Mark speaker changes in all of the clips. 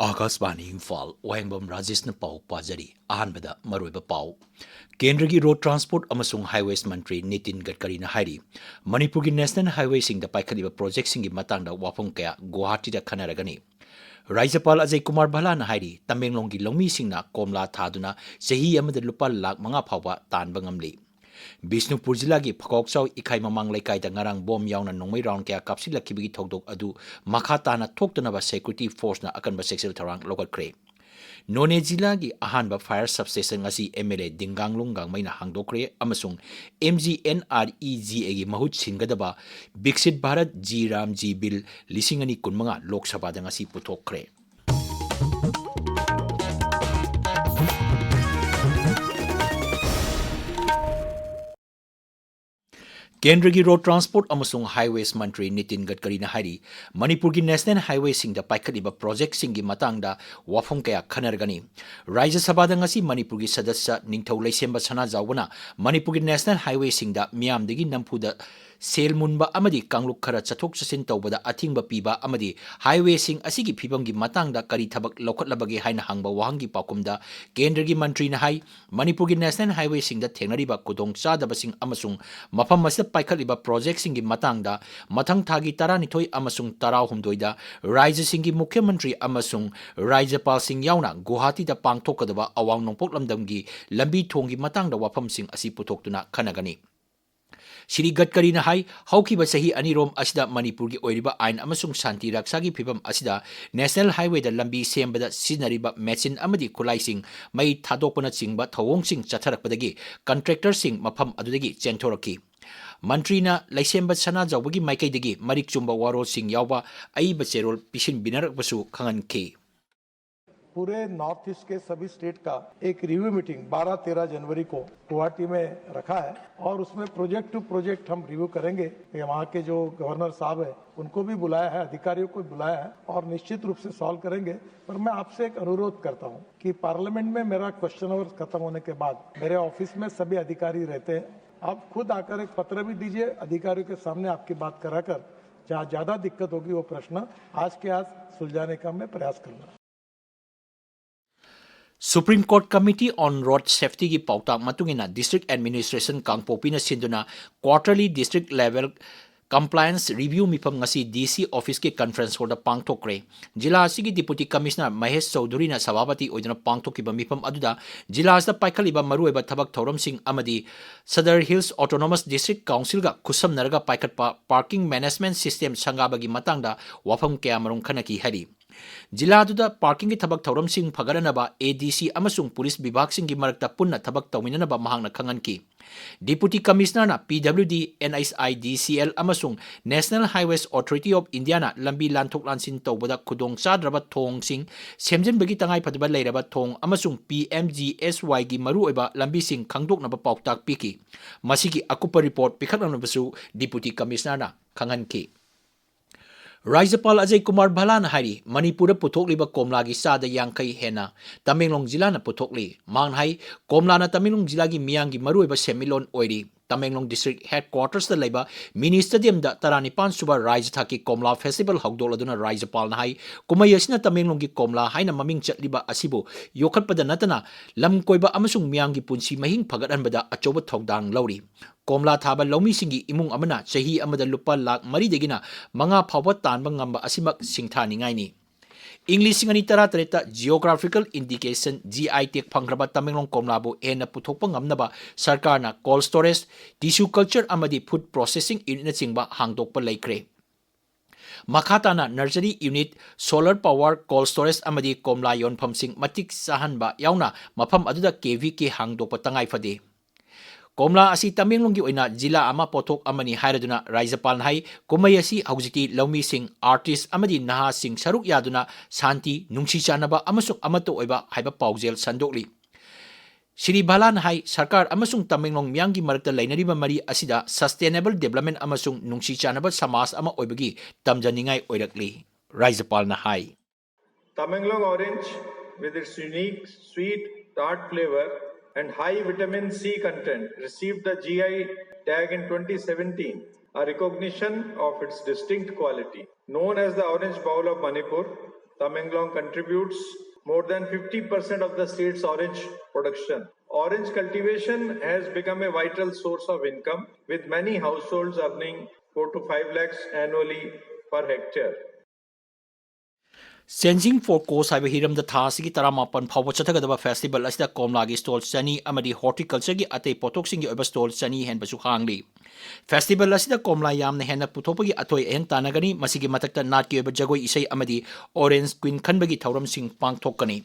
Speaker 1: Akashvani Imphal Wahengbam Rajesh na pau pajari ahanbada maroiba pau Kendra gi road transport amasung highways mantri Nitin Gadkari na hairi Manipur gi national highway sing da paikhaliba project sing gi matang da wafam kaya Guwahati da khanaragani Raijapal Ajay Kumar Bhala na hairi Tamenglong gi longmi sing na komla thaduna sahi amada lupa lakh manga phawba tanba ngamli Bishnupur Jilla gi Phakokchau Ikhai Mamang Laikai da ngarang bom yauna nongmai round kaya kapsilakibigi thokdok adu makha tana thoktanaba security force na akanba sexual tharang lokatkre None Jilla gi ahanba fire substation ngasi MLA Dinganglung gangmaina hangdokre amasung MGNREGA gi mahut singadaba Biksit Bharat G Ram G Bill lisingani kunmanga Lok Sabha da ngasi puthokre Kendra gi road transport amasung highways mantri Nitin Gadkari na hari Manipur gi national highway sing da paikhaliba project sing gi matangda wafam kaya khanargani Rajya Sabha da ngasi Manipur gi sadasya Ningthau Laisemba Sana Jawna Manipur gi national highway sing da miyam dagi nampuda sel munba amadi kangluk khara chathok chasin tawbada athingba piba amadi highway sing asigi phibam gi matangda kari thabak lokhatlabagi haina hangba wahangi pakumda Kendra gi mantri na hai Manipur gi national highway sing da thengnariba kudong chadaba sing amasung mafam masda paikhaliba project sing gi matangda mathang thagi 12 amasung 13 da Rajya sing gi Mukhya Mantri amasung Rajyapal sing yauna Guwahati da pangthokadaba awang nongpok lamdam gi lambi thong gi matangda wafam sing asi puthokduna khanagani Shri Gadkari na hai haukiba sahi anirom asida Manipur gi oiriba ain amasung shanti raksa gi phibam asida national highway da lambi sembada sinariba machine amadi khulaising mai thadokpana chingba thawong sing chatharakpadagi contractor sing mafam adudagi chenthoraki Mantrina Laisemba Sana Jawagi Maikaidagi Marik Chumba Waro Singh Yauba Aiba Cherol Pishin Binarakbasu Kangan K
Speaker 2: पूरे north east के सभी state का एक review meeting 12-13 जनवरी को गुवाहाटी में रखा है और उसमें प्रोजेक्ट टू प्रोजेक्ट हम रिव्यू करेंगे। वहाँ के जो गवर्नर साहब है उनको भी बुलाया है, अधिकारियों को बुलाया है और निश्चित रूप से सॉल्व करेंगे। पर मैं आपसे एक अनुरोध करता हूँ कि पार्लियामेंट में मेरा क्वेश्चन आवर खत्म होने के बाद मेरे ऑफिस में सभी अधिकारी रहते हैं, आप खुद आकर एक पत्र भी दीजिए, अधिकारियों के सामने आपकी बात कराकर जहाँ ज्यादा दिक्कत होगी वो प्रश्न आज के आज सुलझाने का मैं प्रयास करूंगा।
Speaker 1: Supreme Court Committee on Road Safety gi pautak matungina District Administration Kangpopina sinduna quarterly district level compliance review mipam ngasi DC office ke conference hall da pangthokre jila asigi deputy commissioner Mahesh Chaudhary na sababati oidana pangthokiba mipam aduda jila asda paikhaliba marueba thabak thoram sing amadi Sadar Hills Autonomous District Council ga kusam naraga paikhatpa parking management system sangabagi matangda wafam kaya marong khanaki hari Jila duda parking ki thabak thauram sing phagaranaba ADC amasung police bibhag sing gi marakta punna thabak tawminanaba mahangna khangan ki Deputy Commissioner na PWD NSIDCL amasung National Highways Authority of India na lambi lanthok lansin tawbada khudong chadraba thong sing semjenbagi tangai phadaba leiraba thong amasung PMGSY gi maru oiba lambi sing khangdoknaba pauktak piki masigi akupa report pikhatnabasu Deputy Commissioner na khangan ki Rajyapal Ajay Kumar Bhala na hari Manipur puthokliba komla gi sada yangkai hena Tamenglong Jilla na puthokli manghai komla na Tamenglong Jilla gi miyang gi maruiba semilon oiri Tamenglong District Headquarters da laiba Mini Stadium da 19 suba Rajya Thaki Komla Festival hagdoladuna Rajyapal na hai kumai asina Tamenglong gi komla haina maming chatliba asibu yokhatpada natana lam koiba amasung miyang gi punsi mahing phagathanbada achoba thogdang lauri Komla thaba lomi singi imung amana chahi amada lupa lakh mari degina manga phawba tanba ngamba asimak singthani ngai ni English ngani tara tareta geographical indication GI tech phangraba Tamenglong komlabu ena puthokpa ngamnaba sarkar na cold storage tissue culture amadi food processing unit na chingba hangdokpa laikre Makhatana nursery unit solar power cold storage amadi komla yonpham sing matik sahanba yauna mafam aduda KVK hangdokpa tangai phade Komla asi Tamenglong gi oina jila ama pothok amani hairaduna Rajyapal hai kumai asi haujiki laumi sing artist amadi naha sing saruk yaduna santi nungsi chanaba amasung amato oiba haiba paujel sandokli Shri Bhalan hai sarkar amasung Tamenglong miyang gi marakta lainariba mari asida sustainable development amasung nungsi chanaba samas ama oibagi tamjaningai oirakli Rajyapal na hai
Speaker 3: Tamenglong orange with its unique sweet tart flavor and high vitamin C content received the GI tag in 2017, a recognition of its distinct quality. Known as the Orange Bowl of Manipur, Tamenglong contributes more than 50% of the state's orange production. Orange cultivation has become a vital source of income, with many households earning 4 to 5 lakhs annually per hectare.
Speaker 1: Sensing for Coast Highway Hiram the Tasiki Taramapan Pawachatagadaba Festival as the Komlagi stall Sani Amadi Horticulture Ate Potoxing over stall Sani Hen Basuhangli. Festival as the Komla Yam Hena Putopagi Atoy and Tanagani, Masigi Matakta Natki over Jago Isay Amadi, Orange Queen Kanbagi Tauram Sing Pang Tokani.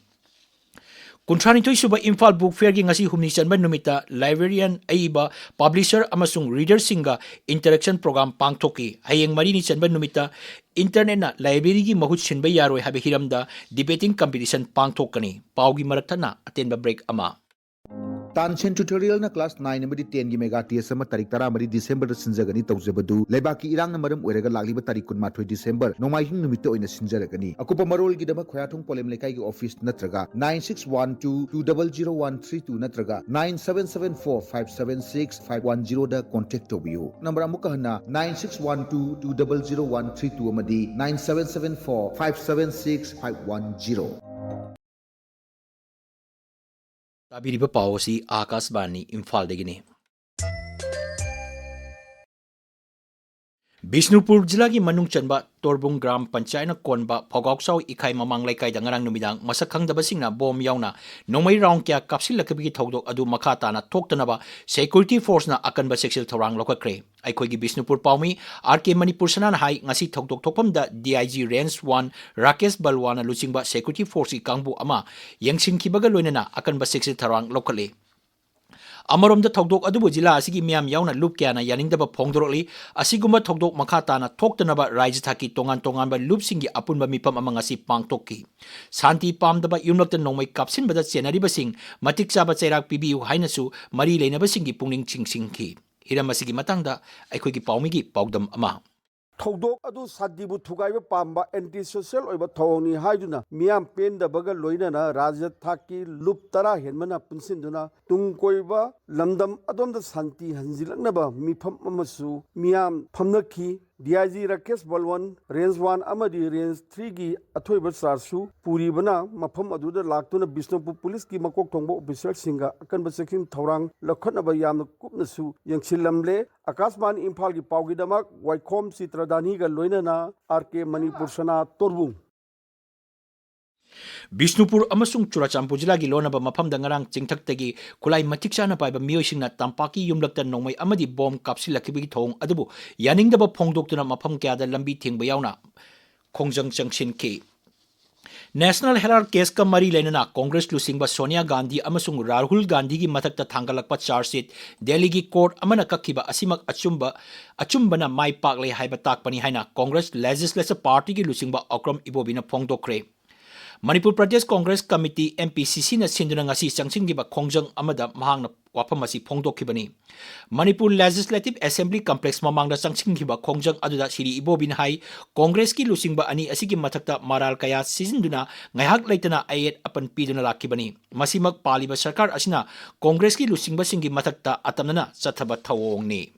Speaker 1: Kuntranitoy suba Imphal Book Fair gi ngasi humni chanba numita librarian aiba publisher amasung reader singa interaction program pangthoki hayeng mari ni chanba numita internet na library gi mahut sinba yaroi habe hiramda debating competition pangthokani paugi maraktana atenba break ama
Speaker 4: Tanchen tutorial na class 9 amadi 10 gi mega TS ama tarik 10 December da sinjagani tawjabadu lebaki irang na maram oiraga lagliba tarik 12 December nomaihing numita oina sinjaragani akupa marol gi dama khoyathung polem lekai gi office natraga 9612200132 natraga 9774576510 da contact tobiyu number amuka hana 9612200132 amadi 9774576510
Speaker 1: Tabiriba Pawasi Akasbani Imphal Degini. Bishnupur Jila gi Manung Chanba Torbung Gram Panchayna Konba Pogoksaw Ikai Mamang Laikai Dangarang Numidang Masakang Dabasingna Bom Yauna Nomay Round Kya Kapsil Lakabiki Togdok Adu Makata na Toktanaba Security Force na Akanba Sexil Torang Lokakre Aikogi Bishnupur Paumi RK Manipur Sanan Hai Ngasi Togdok Tokpam da DIG Range 1 Rakesh Balwana Luchingba Security Force Kangbu Ama Yangsing Kibaga Loinana Akanba Sexil Torang Lokale Amarom the Togdok Adubu Jila Asigi Miam Yauna Lupkiana Yanindaba Pongdorli, Asiguma Togdok Makatana Toktanaba Raijataki Tongan Tonganba Lupsingi Apunba Mipam Amangasi Pangtoki. Santi Pamdaba Yumlok the Nomai Kapsin Badat Senaribasing, Matik Saba Serak Pibiu Hainasu, Mari Lenabasingi Puning Ching Singki. Hiramasigi Matanga, Aikogi Paumigi, Pogdam Ama.
Speaker 5: Togdok adu sadibu thugaiba pamba anti social oiba thawni haiduna miam penda baga loinana rajya thaki lup tara henmana punsinduna tungkoiba lamdam adomda santi hanjilaknaba mifam amasu miam phamnakhi DIG Rakesh Balwan Range 1 amadi Range 3 gi athoiba sarsu puri bana mafam aduda laktuna Bishnupur Police ki makok thongba officer singa akanba section thorang lakhatnaba yamna kupnasu yangsilamle Akasban Imphal gi pawgi damak Waikhom Chitradani ga loinana RK Manipur Sana Torbung
Speaker 1: Bishnupur amasung Churachandpur Jila gi lonaba mafam dangarang chingthaktagi kulai matikchana paiba miyoisingna tampaki yumlakta nongmai amadi bom kapsilakibigi thong adubu yaningdaba phongdoktuna mafam kyada lambi thingba yauna khongjang changsinki National Herald case ka mari lenana Congress lusingba Sonia Gandhi amasung Rahul Gandhi gi mathakta thangalakpa charge sheet Delhi gi court amana kakhiba asimak achumbana mai pakle haiba takpani haina Congress Legislative Party gi lusingba Akram Ibobina phongdokre Manipur Pradesh Congress Committee MPCC na sinduna ngasi changsingiba khongjang amada mahangna wafam asi phongdokhibani Manipur Legislative Assembly Complex mamangda changsingiba khongjang aduda siri ibobin hai Congress ki lusingba ani asigi mathakta maral kaya sizinduna ngaihak leitana ayet apan piduna lakhibani masimak paliba sarkar asina Congress ki lusingba singi mathakta atamnana chathaba thawongni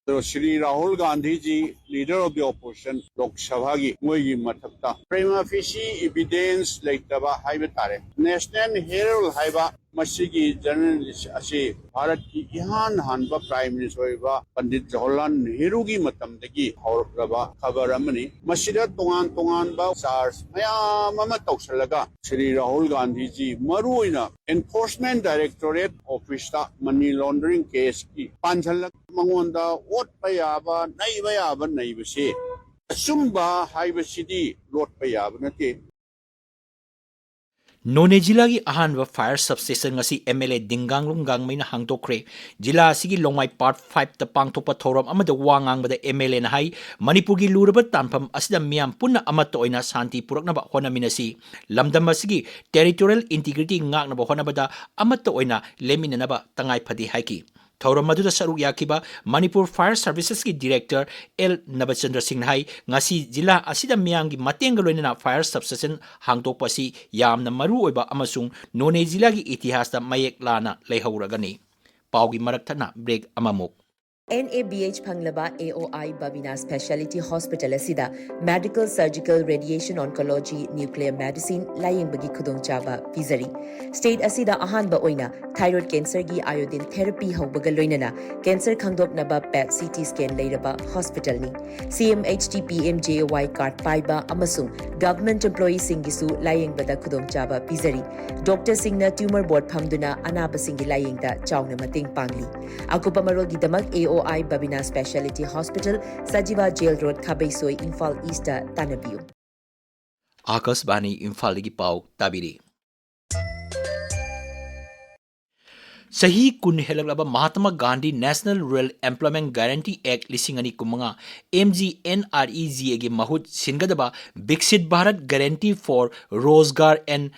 Speaker 6: Shri Rahul Gandhi ji, leader of the opposition, Lok Sabha gi moigi mathakta prima facie evidence leitaba haiba tare National Herald haiba masigi journalist ase Bharat ki ihan hanba prime minister ba Pandit Jawaharlal Nehru gi matamdagi haurakraba khabar amani masida tongan ba charge mayam ama tawsalaga Shri Rahul Gandhi ji maruina enforcement directorate office ta money laundering case ki panjhalak mangonda ot payaba naibase asumba haibasidi lot payaba nate
Speaker 1: None Jila gi ahanba fire substation ngasi MLA Dingang Lunggang maina hangtokre Jila asigi Longmai Part 5 ta pangtokpa thoram amada wangang bada MLA na hai Manipur gi luraba tanpam asida miam punna amatta oina santi puraknaba honaminasi lamdam asigi territorial integrity ngaknaba honabada amatta oina leminanaba tangai phadi haiki Thoram Maduda Saruk Yakiba, Manipur Fire Services ki Director L. Nabachandra Singh Hai, ngasi Jila Asida Miyangi Matengaloina Fire Substation Hangtokpasi Yamna Maru Oiba Amasung None Jila ki Itihasta Mayek Lana Lehauragani. Paugi Maraktana Break Amamuk.
Speaker 7: NABH Phanglaba AOI Babina Specialty Hospital asida Medical Surgical Radiation Oncology Nuclear Medicine laying bagi khudong chaba pizari state asida ahanba oina thyroid cancer gi iodine therapy haubaga loinana cancer khangdop naba PET CT scan leiraba hospital ni CMHT PMJY card paiba amasung government employees singisu laying bada khudong chaba pizari doctor singna tumor board phamduna anaba singi laying da chawna mating pangli akupa marol gi damak AOI Babina Specialty Hospital, Sajiva Jail Road, Khabaisoi, Imphal East, Tanabiu.
Speaker 1: Akasbani Imphal gi pau tabiri. Sahi kun helaglaba Mahatma Gandhi National Rural Employment Guarantee Act lisingani kumanga MGNREG gi mahut singadaba Biksit Bharat Guarantee for Rozgar and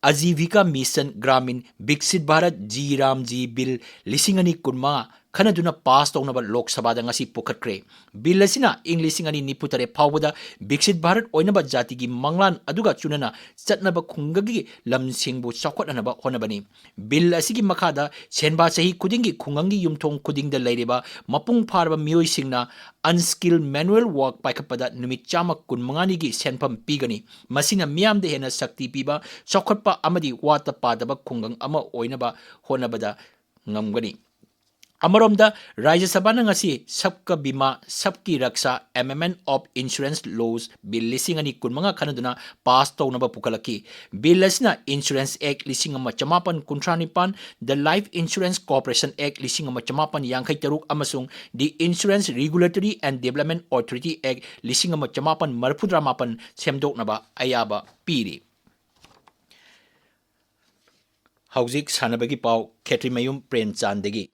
Speaker 1: Ajivika Mission Gramin Biksit Bharat Ji Ram Ji Bill lisingani kunma Kanaduna passed on about Lok Sabha ngasi pukatre. Bill asina English ngani niputare pawda Biksit Bharat oinaba jatigi manglan aduga chunana chatnaba khungagi lam singbu chakot anaba honabani. Bill asigi makada senba sahi kudingi khungangi yumthong kudingda leiriba mapung pharba mioi singna unskilled manual work paikapada numit chama kun mangani gi senpam pigani. Masina miam de hena sakti piba chakotpa amadi wata padaba khungang ama oinaba honabada ngamgani. Amaromda Rajya Sabha ngasi Sabka Bima Sabki Raksa Amendment of Insurance Laws Bill lising ani kunmanga kanaduna pass tawnaba pukalaki Bill asna Insurance Act lising chamapan kuntranipan the Life Insurance Corporation Act lising chamapan yangkai taruk amasung the Insurance Regulatory and Development Authority Act lising chamapan marpudramapan semdoknaba ayaba piri Hauzik sanabagi pau Kshetrimayum Premchand degi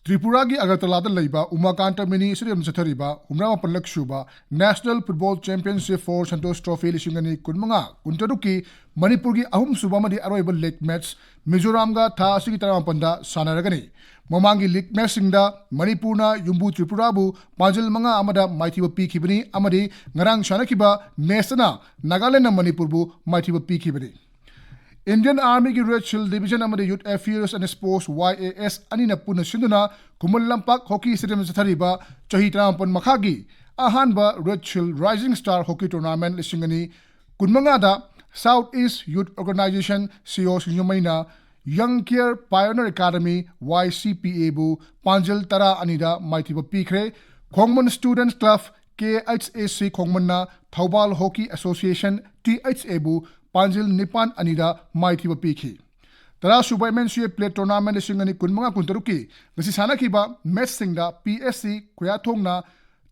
Speaker 8: Tripura की अगरतला लैबा Umakant mini stadium चथरीबा हुमरा पलक शुबा national football championship for Santosh trophy लिसिंगनी कुनमंगा कुंतरु की मणिपुर की अहुम सुबा मदी अरोइब लीग मैच मिजोराम गा था सिगी तरामपंदा सानरगनी ममांगी लीग मैच सिंगदा मणिपुरना युम्बु त्रिपुराबु पांजल मंगा अमदा माइथिब पीखिबनी अमदी ngaraang सानखिबा मैचना नागालैंड मणिपुरबु माइथिब पीखिबनी Indian Army की Red Shield Division amadi Youth Affairs and Sports YAS anina puna sinduna Kumul Lampak Hockey Stadium sathariba chahi trampan makhagi ahanba Red Shield Rising Star Hockey Tournament lisingani kunmanga da Southeast Youth Organization CEO Sinyomaina Young Care Pioneer Academy YCPA bu Panjal Tara anida maithiba pikre Khongman Students Club KHAC Khongmanna Thaubal Hockey Association THA bu Panjil Nipan Anida Maithiba Piki. Tara Subai Mensuye Play Tournament Singani Kunmanga Kuntaruki, Vesisana Kiba, Met Singda, PSC, Kuyatongna,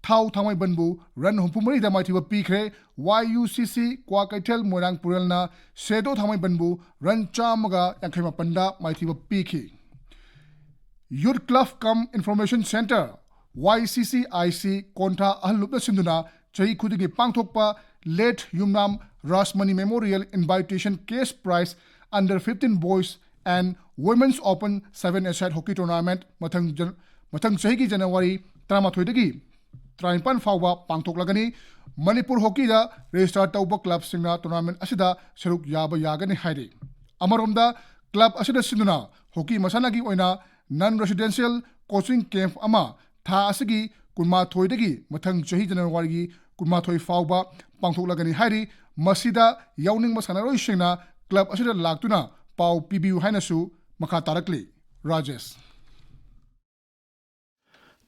Speaker 8: Tau Tamai Banbu, Ran Humpumari da Maithiba Pikre, YUCC, Kwakaitel Morang Purelna, Sedo Tamai Banbu, Ran Chamaga, Yankema Panda, Maithiba Piki. Youth Club Cum Information Center, YCCIC, Konta Ahlupna Sinduna, Chahi Kudigi Pangtokpa, Late Yumnam Rasmani Memorial Invitation Case Prize under 15 Boys and Women's Open 7-a-side Hockey Tournament Mathang Chahi January 13 Trainpan Fauba Pangtoklagani Manipur Hockey da Register Tauba Club Singna Tournament Asida Saruk Yaba Yagani Haidi Amaromda Club Asida Sinduna Hockey Masanagi Oina Non-Residential Coaching Camp Ama Tha Asigi Kunma Thoidagi Mathang Chahi January Kunma Thoi Fauba Pangtoklagani Haidi Masida Yauning Masanaroi Shina Club Asida Laktuna Pau PBU Hainasu Makha Tarakli Rajesh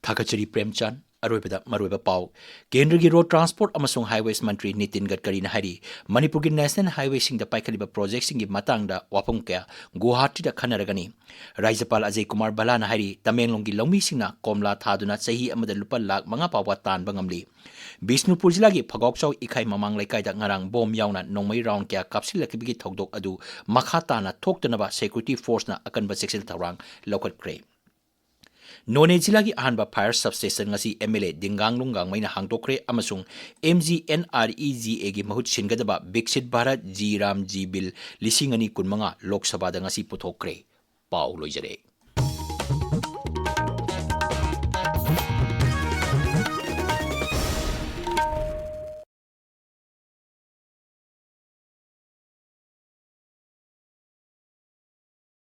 Speaker 1: Thakachari Premchand Aroibada Maruiba Pau Kendra gi Road Transport amasung Highways Mantri Nitin Gadkari na hari Manipur gi National Highway sing da paikaliba project sing gi matang da wapung kya Guwahati da khanaragani Rajapal Ajay Kumar Bala na hari Tamenglong gi lawmi singna komla thaduna chahi amada lupa lakh manga pawwa tan bangamli Bisnupur jila gi Phagokchau ikhai mamang laikai da ngarang bom yauna nongmai round kya kapsilakibigi thokdok adu makhata na thoktanaba security force na akanba section tharang lokat kre None Jilagi Ahanba Fire Substation ngasi MLA Dingang Lungang Maina Hangtokre amasung MGNREG egi mahut singadaba Biksit Bharat Ji Ram Ji Bill lisingani kunmanga Lok Sabha da ngasi puthokre Pau loijare